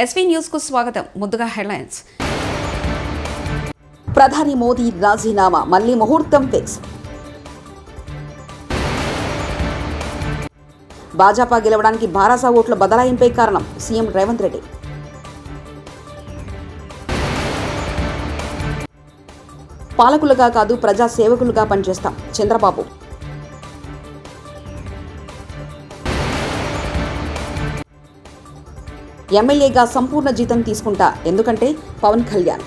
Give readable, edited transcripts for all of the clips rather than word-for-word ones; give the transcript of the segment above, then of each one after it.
SV news కు స్వాగతం. ముందుగా హెడ్లైన్స్. ప్రధాని మోదీ రాజీనామా, మళ్లీ ముహూర్తం ఫిక్స్. భాజపా గెలవడానికి భారాసా ఓట్ల బదలాయింపే కారణం సీఎం రేవంత్ రెడ్డి. పాలకులుగా కాదు ప్రజా సేవకులుగా పనిచేస్తాం చంద్రబాబు. ఎమ్మెల్యేగా సంపూర్ణ జీతం తీసుకుంటా, ఎందుకంటే పవన్ కళ్యాణ్.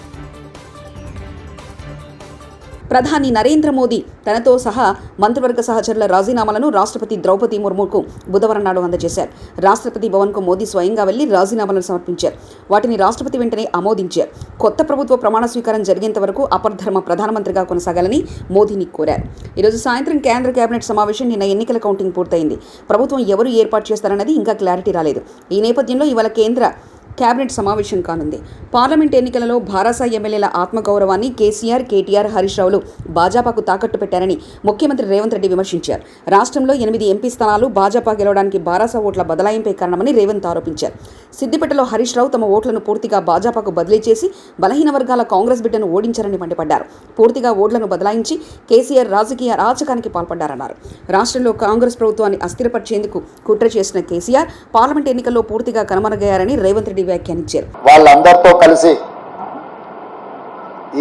ప్రధాని నరేంద్ర మోదీ తనతో సహా మంత్రివర్గ సహచరుల రాజీనామాలను రాష్ట్రపతి ద్రౌపది ముర్ముకు బుధవారం నాడు అందజేశారు. రాష్ట్రపతి భవన్కు మోదీ స్వయంగా వెళ్లి రాజీనామాలను సమర్పించారు. వాటిని రాష్ట్రపతి వెంటనే ఆమోదించారు. కొత్త ప్రభుత్వ ప్రమాణ స్వీకారం జరిగేంత వరకు అపర్ధర్మ ప్రధానమంత్రిగా కొనసాగాలని మోదీని కోరారు. ఈరోజు సాయంత్రం కేంద్ర కేబినెట్ సమావేశం, నిన్న ఎన్నికల కౌంటింగ్ పూర్తయింది. ప్రభుత్వం ఎవరు ఏర్పాటు చేస్తారన్నది ఇంకా క్లారిటీ రాలేదు. ఈ నేపథ్యంలో ఇవాళ కేంద్ర కేబినెట్ సమావేశం కానుంది. పార్లమెంట్ ఎన్నికలలో భారాసా ఎమ్మెల్యేల ఆత్మగౌరవాన్ని కేసీఆర్, కేటీఆర్, హరీష్ రావులు భాజపాకు తాకట్టు పెట్టారని ముఖ్యమంత్రి రేవంత్ రెడ్డి విమర్శించారు. రాష్ట్రంలో 8 ఎంపీ స్థానాలు భాజపా గెలవడానికి భారాసా ఓట్ల బదలాయింపే కారణమని రేవంత్ ఆరోపించారు. సిద్దిపేటలో హరీష్ రావు తమ ఓట్లను పూర్తిగా భాజపాకు బదిలీ చేసి బలహీన వర్గాల కాంగ్రెస్ బిడ్డను ఓడించారని మండిపడ్డారు. పూర్తిగా ఓట్లను బదలాయించి కేసీఆర్ రాజకీయ అరాచకానికి పాల్పడ్డారన్నారు. రాష్ట్రంలో కాంగ్రెస్ ప్రభుత్వాన్ని అస్థిరపరిచేందుకు కుట్ర చేసిన కేసీఆర్ పార్లమెంట్ ఎన్నికల్లో పూర్తిగా కనుమరుగయ్యారని రేవంత్ రెడ్డి వ్యాఖ్యానించారు. వాళ్ళందరితో కలిసి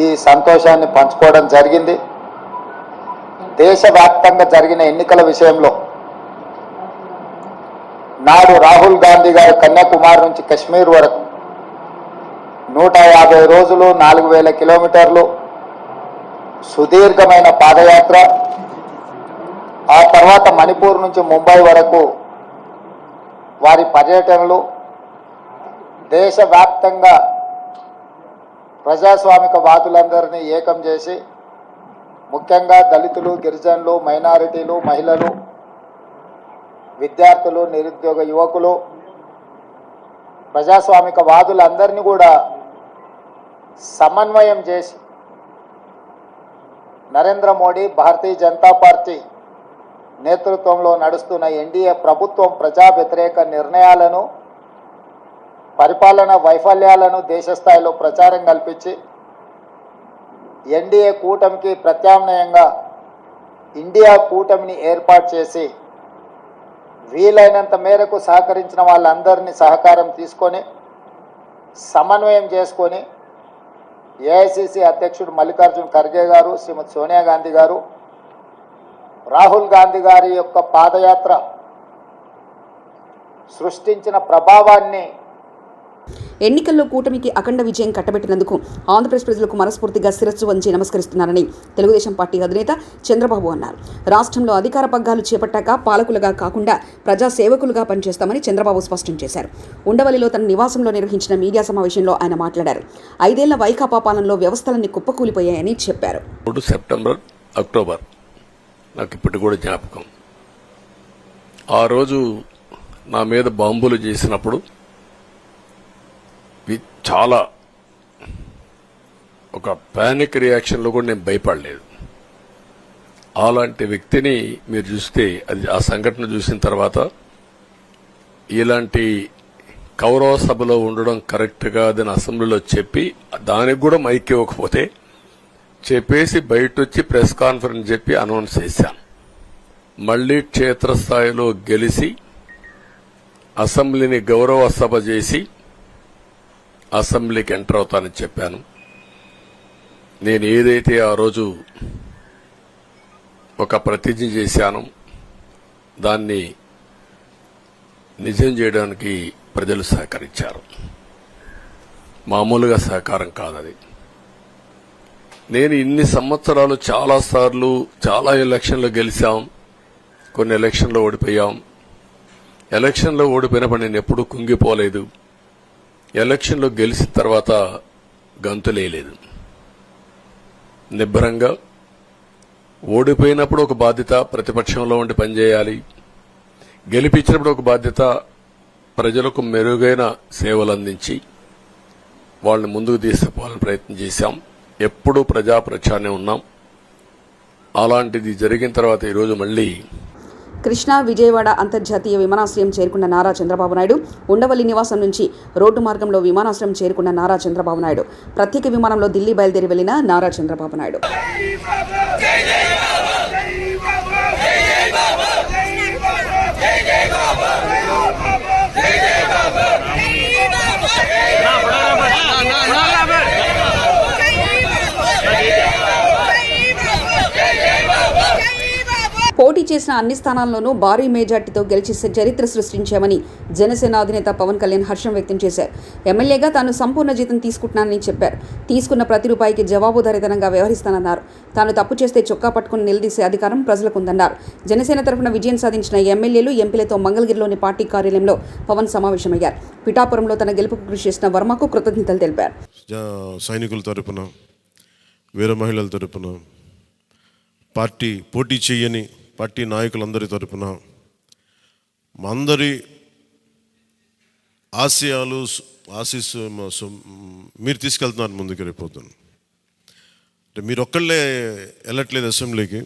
ఈ సంతోషాన్ని పంచుకోవడం జరిగింది. దేశవ్యాప్తంగా జరిగిన ఎన్నికల విషయంలో నాడు రాహుల్ గాంధీ గారు కన్యాకుమారి నుంచి కశ్మీర్ వరకు 150 రోజులు 4000 కిలోమీటర్లు సుదీర్ఘమైన పాదయాత్ర, ఆ తర్వాత మణిపూర్ నుంచి ముంబై వరకు వారి పర్యటనలు, దేశవ్యాప్తంగా ప్రజాస్వామిక వాదులందరినీ ఏకం చేసి ముఖ్యంగా దళితులు, గిరిజనులు, మైనారిటీలు, మహిళలు, విద్యార్థులు, నిరుద్యోగ యువకులు, ప్రజాస్వామిక వాదులందరినీ కూడా సమన్వయం చేసి నరేంద్ర మోడీ, భారతీయ జనతా పార్టీ నేతృత్వంలో నడుస్తున్న ఎన్డీఏ ప్రభుత్వం ప్రజా వ్యతిరేక నిర్ణయాలను, పరిపాలన వైఫల్యాలను దేశ స్థాయిలో ప్రచారం కల్పించి ఎన్డీఏ కూటమికి ప్రత్యామ్నాయంగా ఇండియా కూటమిని ఏర్పాటు చేసి వీలైనంత మేరకు సహకరించిన వాళ్ళందరినీ సహకారం తీసుకొని సమన్వయం చేసుకొని ఏఐసిసి అధ్యక్షుడు మల్లికార్జున్ ఖర్గే గారు, శ్రీమతి సోనియా గాంధీ గారు, రాహుల్ గాంధీ గారి యొక్క పాదయాత్ర సృష్టించిన ప్రభావాన్ని, ఎన్నికల్లో కూటమికి అఖండ విజయం కట్టబెట్టినందుకు ఆంధ్రప్రదేశ్ ప్రజలకు మనస్ఫూర్తిగా శిరస్సు వంచి నమస్కరిస్తున్నారని తెలుగుదేశం పార్టీ అధినేత చంద్రబాబు అన్నారు. రాష్ట్రంలో అధికార పగ్గాలు చేపట్టాక పాలకులుగా కాకుండా ప్రజా సేవకులుగా పనిచేస్తామని చంద్రబాబు స్పష్టం చేశారు. ఉండవల్లిలో తన నివాసంలో నిర్వహించిన మీడియా సమావేశంలో ఆయన మాట్లాడారు. 5 ఏళ్ల వైకాపా పాలనలో వ్యవస్థలన్నీ కుప్పకూలిపోయాయని చెప్పారు. సెప్టెంబర్, అక్టోబర్ నాకు ఇప్పటి కూడా జ్ఞాపకం. ఆ రోజు నా మీద బాంబులు చేసినప్పుడు చాలా ఒక పానిక్ రియాక్షన్లో కూడా నేను భయపడలేదు. అలాంటి వ్యక్తిని మీరు చూస్తే, అది ఆ సంఘటన చూసిన తర్వాత ఇలాంటి కౌరవ సభలో ఉండడం కరెక్ట్ కాదని అసెంబ్లీలో చెప్పి, దానికి కూడా మైక్ ఇవ్వకపోతే చెప్పేసి బయట వచ్చి ప్రెస్ కాన్ఫరెన్స్ చెప్పి అనౌన్స్ చేశాను. మళ్లీ క్షేత్రస్థాయిలో గెలిచి అసెంబ్లీని గౌరవ సభ చేసి అసెంబ్లీకి ఎంటర్ అవుతానని చెప్పాను. నేను ఏదైతే ఆ రోజు ఒక ప్రతిజ్ఞ చేశానో దాన్ని నిజం చేయడానికి ప్రజలు సహకరించారు. మామూలుగా సహకారం కాదది. నేను ఇన్ని సంవత్సరాలు చాలాసార్లు చాలా ఎలక్షన్లో గెలిచాం, కొన్ని ఎలక్షన్లో ఓడిపోయాం. ఎలక్షన్లో ఓడిపోయినప్పుడు నేను ఎప్పుడూ కుంగిపోలేదు. ఎలక్షన్లో గెలిచిన తర్వాత గంతులేయలేదు. నిబ్బరంగా ఓడిపోయినప్పుడు ఒక బాధ్యత ప్రతిపక్షంలో ఉండి పనిచేయాలి, గెలిపించినప్పుడు ఒక బాధ్యత ప్రజలకు మెరుగైన సేవలు అందించి వాళ్ళని ముందుకు తీసుకుపోవాలని ప్రయత్నం చేశాం. ఎప్పుడూ ప్రజాప్రచారమే ఉన్నాం. అలాంటిది జరిగిన తర్వాత ఈరోజు మళ్లీ కృష్ణా విజయవాడ అంతర్జాతీయ విమానాశ్రయం చేరుకున్న నారా చంద్రబాబు నాయుడు ఉండవల్లి నివాసం నుంచి రోడ్డు మార్గంలో విమానాశ్రయం చేరుకున్న నారా చంద్రబాబు నాయుడు ప్రత్యేక విమానంలో ఢిల్లీ బయలుదేరి వెళ్లిన నారా చంద్రబాబు నాయుడు. పోటీ చేసిన అన్ని స్థానాల్లోనూ భారీ మెజార్టీతో గెలిచి చరిత్ర సృష్టించామని జనసేన అధినేత పవన్ కళ్యాణ్ హర్షం వ్యక్తం చేశారు. ఎమ్మెల్యేగా తాను సంపూర్ణ జీతం తీసుకుంటున్నానని చెప్పారు. తీసుకున్న ప్రతి రూపాయికి జవాబుదారీతనంగా వ్యవహరిస్తానన్నారు. తాను తప్పు చేస్తే చొక్కా పట్టుకుని నిలదీసే అధికారం ప్రజలకు ఉందన్నారు. జనసేన తరఫున విజయం సాధించిన ఎమ్మెల్యేలు ఎంపీలతో మంగళగిరిలోని పార్టీ కార్యాలయంలో పవన్ సమావేశమయ్యారు. పిఠాపురంలో తన గెలుపుకు కృషి చేసిన వర్మకు కృతజ్ఞతలు తెలిపారు. సైనికుల తరపున, వీర మహిళల తరపున, పార్టీ పోటీ చేయని పార్టీ నాయకులందరి తరపున మా అందరి ఆశీస్సు మీరు తీసుకెళ్తున్నారు ముందుకు రేపోతాను. అంటే మీరు ఒక్కళ్ళే వెళ్ళట్లేదు అసెంబ్లీకి.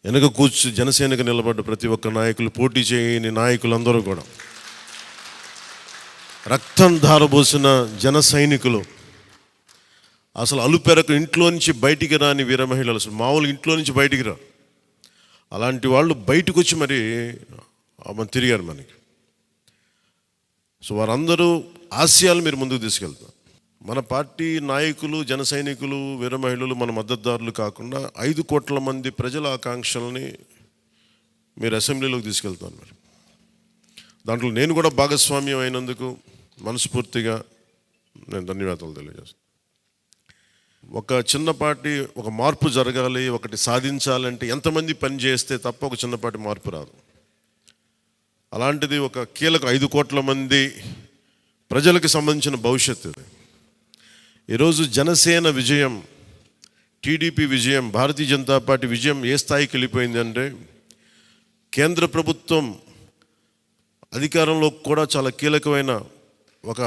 వెనక జనసేనకు నిలబడ్డ ప్రతి ఒక్క నాయకులు, పోటీ చేయని నాయకులందరూ కూడా, రక్తం ధారబోసిన జన సైనికులు, అసలు అలుపెరకు ఇంట్లో నుంచి బయటికి రాని వీర మహిళలు, అసలు మామూలుగా ఇంట్లో నుంచి బయటికి రా, అలాంటి వాళ్ళు బయటకు వచ్చి మరి తిరిగారు మనకి. సో వారందరూ ఆశయాలు మీరు ముందుకు తీసుకెళ్తారు. మన పార్టీ నాయకులు, జన సైనికులు, వీర మహిళలు, మన మద్దతుదారులు కాకుండా 5 కోట్ల మంది ప్రజల ఆకాంక్షల్ని మీరు అసెంబ్లీలోకి తీసుకెళ్తాను. మరి దాంట్లో నేను కూడా భాగస్వామ్యం అయినందుకు మనస్ఫూర్తిగా నేను ధన్యవాదాలు తెలియజేస్తాను. ఒక చిన్న పార్టీ, ఒక మార్పు జరగాలి, ఒకటి సాధించాలంటే ఎంతమంది పని చేస్తే తప్ప ఒక చిన్నపాటి మార్పు రాదు. అలాంటిది ఒక కీలక 5 కోట్ల మంది ప్రజలకు సంబంధించిన భవిష్యత్తు. ఈరోజు జనసేన విజయం, టీడీపీ విజయం, భారతీయ జనతా పార్టీ విజయం ఏ స్థాయికి వెళ్ళిపోయింది అంటే, కేంద్ర ప్రభుత్వం అధికారంలో కూడా చాలా కీలకమైన ఒక,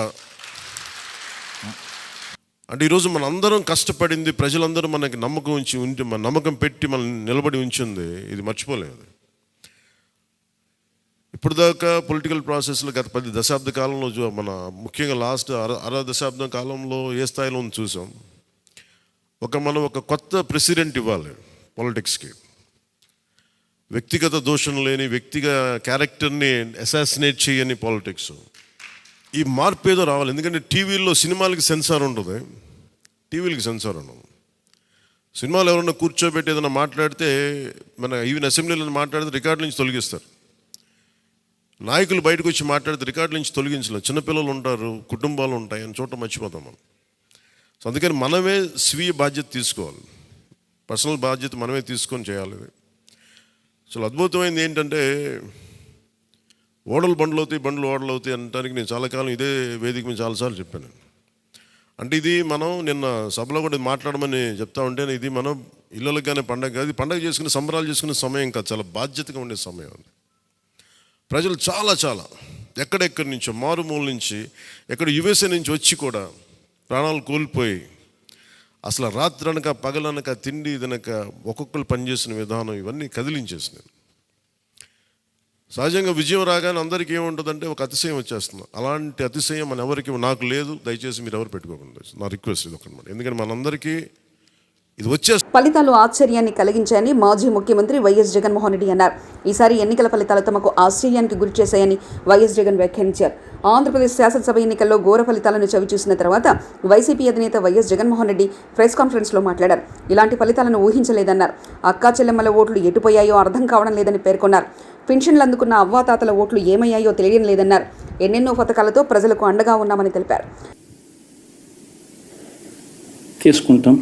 అంటే ఈరోజు మన అందరం కష్టపడింది, ప్రజలందరూ మనకి నమ్మకం పెట్టి మనం నిలబడి ఉంచింది, ఇది మర్చిపోలేదు. ఇప్పుడు దాకా పొలిటికల్ ప్రాసెస్లో గత 10 దశాబ్ద కాలంలో మన ముఖ్యంగా లాస్ట్ అర దశాబ్దం కాలంలో ఏ స్థాయిలో చూసాం. మనం ఒక కొత్త ప్రెసిడెంట్ ఇవ్వాలి పాలిటిక్స్కి. వ్యక్తిగత దోషం లేని, క్యారెక్టర్ని అసాసినేట్ చేయని పాలిటిక్స్. ఈ మార్పు ఏదో రావాలి. ఎందుకంటే టీవీల్లో సినిమాలకి సెన్సార్ ఉంటుంది, టీవీలకి సెన్సార్ ఉండదు. సినిమాలు ఎవరన్నా కూర్చోబెట్టి ఏదైనా మాట్లాడితే, మన ఈవెన్ అసెంబ్లీలో మాట్లాడితే రికార్డు నుంచి తొలగిస్తారు. నాయకులు బయటకు వచ్చి మాట్లాడితే రికార్డు నుంచి తొలగించలేదు. చిన్నపిల్లలు ఉంటారు, కుటుంబాలు ఉంటాయి, అని చోట మర్చిపోతాం మనం. సో అందుకని మనమే స్వీయ బాధ్యత తీసుకోవాలి, పర్సనల్ బాధ్యత మనమే తీసుకొని చేయాలి. అసలు అద్భుతమైనది ఏంటంటే, బండ్లు అవుతాయి అనడానికి నేను చాలా కాలం ఇదే వేదిక మీద చాలాసార్లు చెప్పాను. అంటే ఇది మనం నిన్న సభలో కూడా మాట్లాడమని చెప్తా ఉంటే, ఇది మనం ఇళ్ళకి కానీ పండగ చేసుకునే, సంబరాలు చేసుకునే సమయం కాదు, చాలా బాధ్యతగా ఉండే సమయం. ప్రజలు చాలా ఎక్కడెక్కడి నుంచో, మారుమూల నుంచి, ఎక్కడ యుఎస్ఏ నుంచి వచ్చి కూడా ప్రాణాలు కోల్పోయి, అసలు రాత్రనక పగలనక తిండి తినక ఒక్కొక్కరు పనిచేసిన విధానం ఇవన్నీ కదిలించేసినాయి. సహజంగా విజయం రాగానే అందరికీ ఏముంటుందంటే ఒక అతిశయం వచ్చేస్తుంది. అలాంటి అతిశయం నాకు లేదు. దయచేసి మీరు ఎవరు పెట్టుకోకుండా, నా రిక్వెస్ట్ ఇది ఒకనమాట. ఎందుకంటే మనందరికీ ఇది ఫలితాలు ఆశ్చర్యాన్ని కలిగించాయని మాజీ ముఖ్యమంత్రి వైఎస్ జగన్మోహన్ రెడ్డి అన్నారు. ఈసారి ఎన్నికల ఫలితాలు తమకు ఆశ్చర్యానికి గురి చేశాయని వైఎస్ జగన్ వ్యాఖ్యానించారు. ఆంధ్రప్రదేశ్ శాసనసభ ఎన్నికల్లో ఘోర ఫలితాలను చవిచూసిన తర్వాత వైసీపీ అధినేత వైఎస్ జగన్మోహన్ రెడ్డి ప్రెస్ కాన్ఫరెన్స్లో మాట్లాడారు. ఇలాంటి ఫలితాలను ఊహించలేదన్నారు. అక్కా చెల్లెమ్మల ఓట్లు ఎటుపోయాయో అర్థం కావడం లేదని పేర్కొన్నారు. పెన్షన్లు అందుకున్న అవ్వాతాతల ఓట్లు ఏమయ్యాయో తెలియడం లేదన్నారు. ఎన్నెన్నో పథకాలతో ప్రజలకు అండగా ఉన్నామని తెలిపారు. తీసుకుంటాం,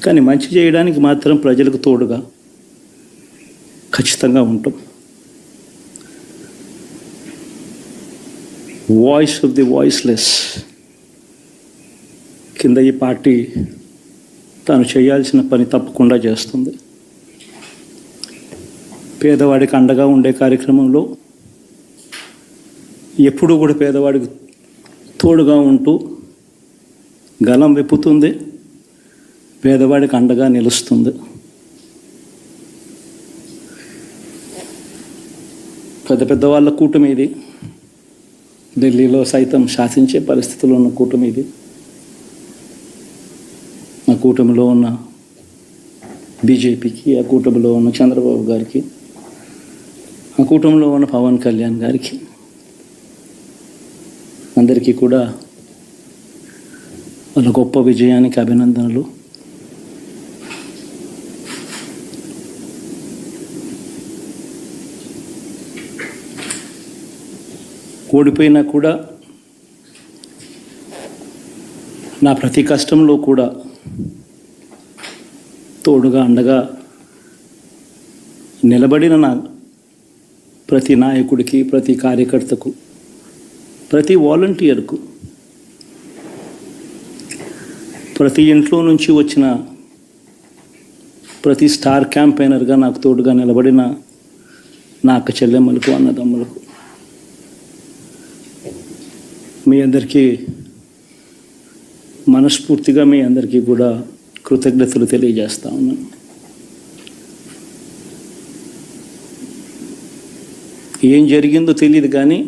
కానీ మంచి చేయడానికి మాత్రం ప్రజలకు తోడుగా ఖచ్చితంగా ఉంటాం. వాయిస్ ఆఫ్ ది వాయిస్లెస్ కింద ఈ పార్టీ తాను చేయాల్సిన పని తప్పకుండా చేస్తుంది. పేదవాడికి అండగా ఉండే కార్యక్రమంలో ఎప్పుడూ కూడా పేదవాడికి తోడుగా ఉంటూ గలం విప్పుతుంది, పేదవాడికి అండగా నిలుస్తుంది. పెద్ద పెద్ద వాళ్ళ కూటమి ఇది. ఢిల్లీలో సైతం శాసించే పరిస్థితుల్లో ఉన్న కూటమి ఇది. ఆ కూటమిలో ఉన్న బీజేపీకి, ఆ కూటమిలో ఉన్న చంద్రబాబు గారికి, ఆ కూటమిలో ఉన్న పవన్ కళ్యాణ్ గారికి అందరికీ కూడా వాళ్ళ గొప్ప విజయానికి అభినందనలు. ఓడిపోయినా కూడా నా ప్రతి కష్టంలో కూడా తోడుగా అండగా నిలబడిన నా ప్రతి నాయకుడికి, ప్రతి కార్యకర్తకు, ప్రతి వాలంటీర్కు, ప్రతి ఇంట్లో నుంచి వచ్చిన ప్రతి స్టార్ క్యాంపెయినర్గా నాకు తోడుగా నిలబడిన నా అక్క చెల్లెమ్మలకు, అన్నదమ్ములకు, మీ అందరికీ మనస్ఫూర్తిగా మీ అందరికీ కూడా కృతజ్ఞతలు తెలియజేస్తా ఉన్నాను. ఏం జరిగిందో తెలియదు కానీ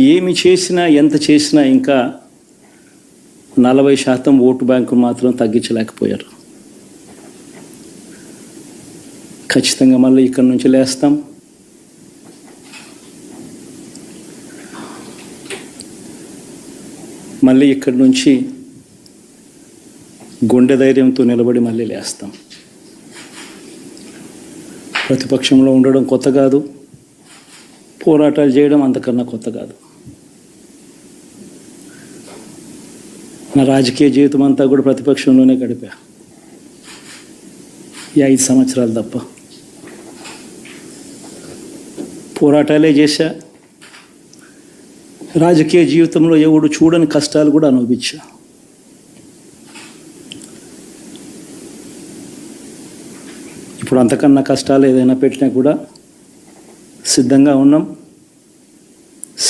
ఏమి చేసినా, ఎంత చేసినా ఇంకా 40% ఓటు బ్యాంకు మాత్రం తగ్గించలేకపోయారు. ఖచ్చితంగా మళ్ళీ ఇక్కడి నుంచి లేస్తాం. మళ్ళీ ఇక్కడి నుంచి గుండె ధైర్యంతో నిలబడి మళ్ళీ లేస్తాం. ప్రతిపక్షంలో ఉండడం కొత్త కాదు, పోరాటాలు చేయడం అంతకన్నా కొత్త కాదు. నా రాజకీయ జీవితం అంతా కూడా ప్రతిపక్షంలోనే గడిపా, ఈ 5 సంవత్సరాలు తప్ప. పోరాటాలే చేశా. రాజకీయ జీవితంలో ఎవడు చూడని కష్టాలు కూడా అనుభవించా. ఇప్పుడు అంతకన్నా కష్టాలు ఏదైనా పెట్టినా కూడా సిద్ధంగా ఉన్నాం,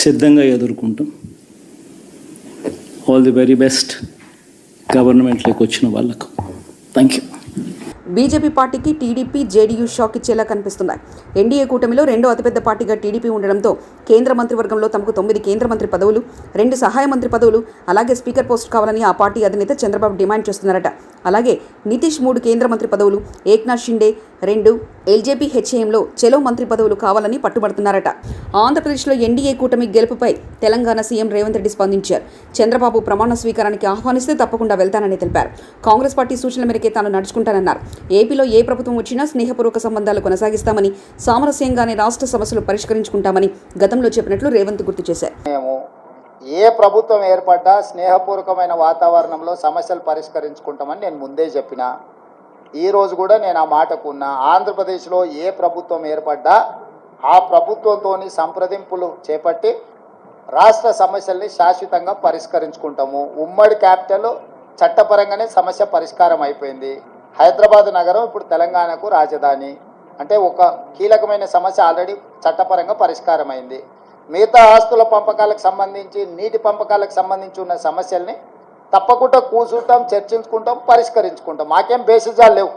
సిద్ధంగా ఎదుర్కొంటాం. ఆల్ ది వెరీ బెస్ట్ గవర్నమెంట్లోకి వచ్చిన వాళ్ళకు. Thank you. బీజేపీ పార్టీకి టీడీపీ, జేడీయూ షాక్ ఇచ్చేలా కనిపిస్తున్నాయి. ఎన్డీఏ కూటమిలో రెండో అతిపెద్ద పార్టీగా టీడీపీ ఉండడంతో కేంద్ర మంత్రివర్గంలో తమకు 9 కేంద్ర మంత్రి పదవులు, 2 సహాయ మంత్రి పదవులు, అలాగే స్పీకర్ పోస్ట్ కావాలని ఆ పార్టీ అధినేత చంద్రబాబు డిమాండ్ చేస్తున్నారట. అలాగే నితీష్ 3 కేంద్ర మంత్రి పదవులు, ఏక్నాథ్ షిండే 2, ఎల్జేపీ హెచ్ఏఎంలో చెలో మంత్రి పదవులు కావాలని పట్టుబడుతున్నారట. ఆంధ్రప్రదేశ్లో ఎన్డీఏ కూటమి గెలుపుపై తెలంగాణ సీఎం రేవంత్ రెడ్డి స్పందించారు. చంద్రబాబు ప్రమాణ స్వీకారానికి ఆహ్వానిస్తే తప్పకుండా వెళ్తానని తెలిపారు. కాంగ్రెస్ పార్టీ సూచనల మేరకే తాను నడుచుకుంటానన్నారు. ఏపీలో ఏ ప్రభుత్వం వచ్చినా స్నేహపూర్వక సంబంధాలు కొనసాగిస్తామని, సామరస్యంగానే రాష్ట్ర సమస్యలు పరిష్కరించుకుంటామని గతంలో చెప్పినట్లు రేవంత్ గుర్తు చేశారు. మేము ఏ ప్రభుత్వం ఏర్పడ్డా స్నేహపూర్వకమైన వాతావరణంలో సమస్యలు పరిష్కరించుకుంటామని నేను ముందే చెప్పిన. ఈరోజు కూడా నేను ఆ మాటకున్నా. ఆంధ్రప్రదేశ్లో ఏ ప్రభుత్వం ఏర్పడ్డా ఆ ప్రభుత్వంతో సంప్రదింపులు చేపట్టి రాష్ట్ర సమస్యల్ని శాశ్వతంగా పరిష్కరించుకుంటాము. ఉమ్మడి క్యాపిటల్ చట్టపరంగానే సమస్య పరిష్కారం అయిపోయింది. హైదరాబాద్ నగరం ఇప్పుడు తెలంగాణకు రాజధాని. అంటే ఒక కీలకమైన సమస్య ఆల్రెడీ చట్టపరంగా పరిష్కారం అయింది. మిగతా ఆస్తుల పంపకాలకు సంబంధించి, నీటి పంపకాలకు సంబంధించి ఉన్న సమస్యల్ని తప్పకుండా కూర్చుంటాం, చర్చించుకుంటాం, పరిష్కరించుకుంటాం. మాకేం బేసిజాలు లేవు.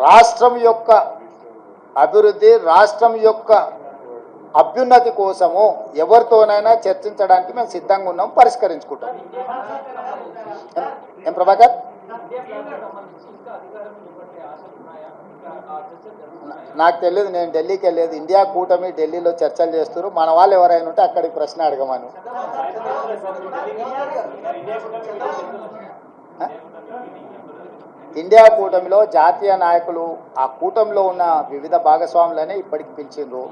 రాష్ట్రం యొక్క అభివృద్ధి, రాష్ట్రం యొక్క అభ్యున్నతి కోసము ఎవరితోనైనా చర్చించడానికి మేము సిద్ధంగా ఉన్నాం, పరిష్కరించుకుంటాం. ఏం ప్రభాకర్? నాకు తెలియదు, నేను ఢిల్లీకి వెళ్ళలేదు. ఇండియా కూటమి ఢిల్లీలో చర్చలు చేస్తారు. మన వాళ్ళు ఎవరైనా ఉంటే అక్కడికి ప్రశ్న అడగమను. ఇండియా కూటమిలో జాతీయ నాయకులు, ఆ కూటమిలో ఉన్న వివిధ భాగస్వాములనే ఇప్పటికి పిలిచిండ్రు.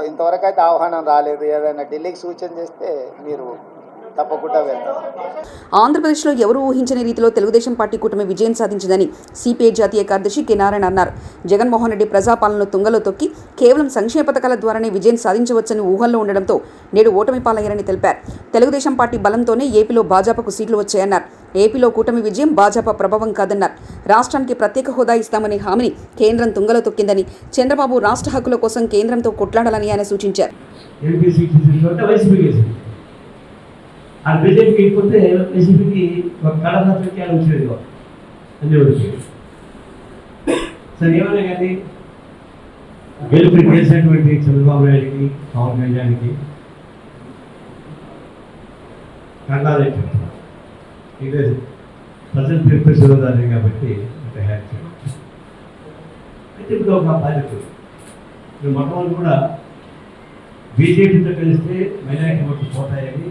ఇంతవరకు అయితే ఆహ్వానం రాలేదు. ఏదైనా ఢిల్లీకి సూచన చేస్తే మీరు తప్పకుండా వెళ్తారు. ఆంధ్రప్రదేశ్లో ఎవరూ ఊహించని రీతిలో తెలుగుదేశం పార్టీ కూటమి విజయం సాధించిందని సిపిఐ జాతీయ కార్యదర్శి కె నారాయణ అన్నారు. జగన్మోహన్ రెడ్డి ప్రజాపాలనను తుంగలో తొక్కి కేవలం సంక్షేమ పథకాల ద్వారానే విజయం సాధించవచ్చని ఊహల్లో ఉండడంతో నేడు ఓటమి పాలయ్యారని తెలిపారు. తెలుగుదేశం పార్టీ బలంతోనే ఏపీలో భాజపాకు సీట్లు వచ్చాయన్నారు. ఏపీలో కూటమి విజయం భాజపా ప్రభావం కాదన్నారు. రాష్ట్రానికి ప్రత్యేక హోదా ఇస్తామనే హామీని కేంద్రం తుంగలో తొక్కిందని, చంద్రబాబు రాష్ట్ర హక్కుల కోసం కేంద్రంతో కొట్లాడాలని ఆయన సూచించారు. ఆ బీజేపీకి అయిపోతే వైసీపీకి ఒక కళాశాలకి వచ్చేది అన్నీ వచ్చేది. సో సరే ఏమైనా కానీ గెలుపు చేసినటువంటి చంద్రబాబు నాయుడికి పవన్ కళ్యాణ్కి కంగారు ఇది ప్రజలు తీర్పిస్తున్నదాన్ని కాబట్టి ఇంత హ్యాక్ చేయడం. అయితే ఇప్పుడు ఒక బాధ్యత ఇప్పుడు మొట్టమొదటి కూడా బీజేపీతో కలిస్తే మైనారిటీ ఓట్లు పోతాయని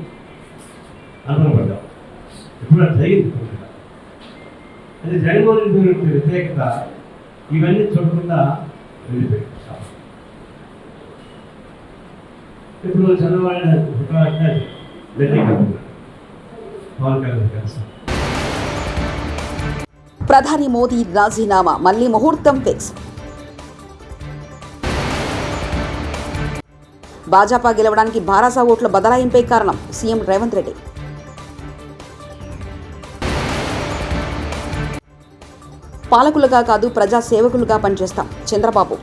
అనుకునపడ్డాం. ఇప్పుడు అది జరిగింది. అది జగన్మోహన్ రెడ్డి వ్యతిరేకత ఇవన్నీ చూడకుండా వెళ్ళిపోయింది. ఇప్పుడు చంద్రబాబు పవన్ కళ్యాణ్ కలిసి ప్రధాని మోదీ రాజీనామా మళ్లీ ముహూర్తం ఫిక్స్. భాజపా గెలవడానికి భారాసా ఓట్ల బదలాయింపే కారణం సీఎం రేవంత్ రెడ్డి. పాలకులుగా కాదు ప్రజా సేవకులుగా పనిచేస్తాం చంద్రబాబు.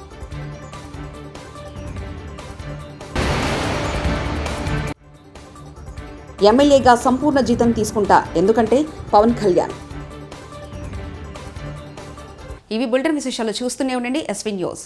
ఎమ్మెల్యేగా సంపూర్ణ జీతం తీసుకుంటా ఎందుకంటే పవన్ కళ్యాణ్. ఇవి బులెటిన్ విశేషాలు. చూస్తూనే ఉండండి ఎస్వీ న్యూస్.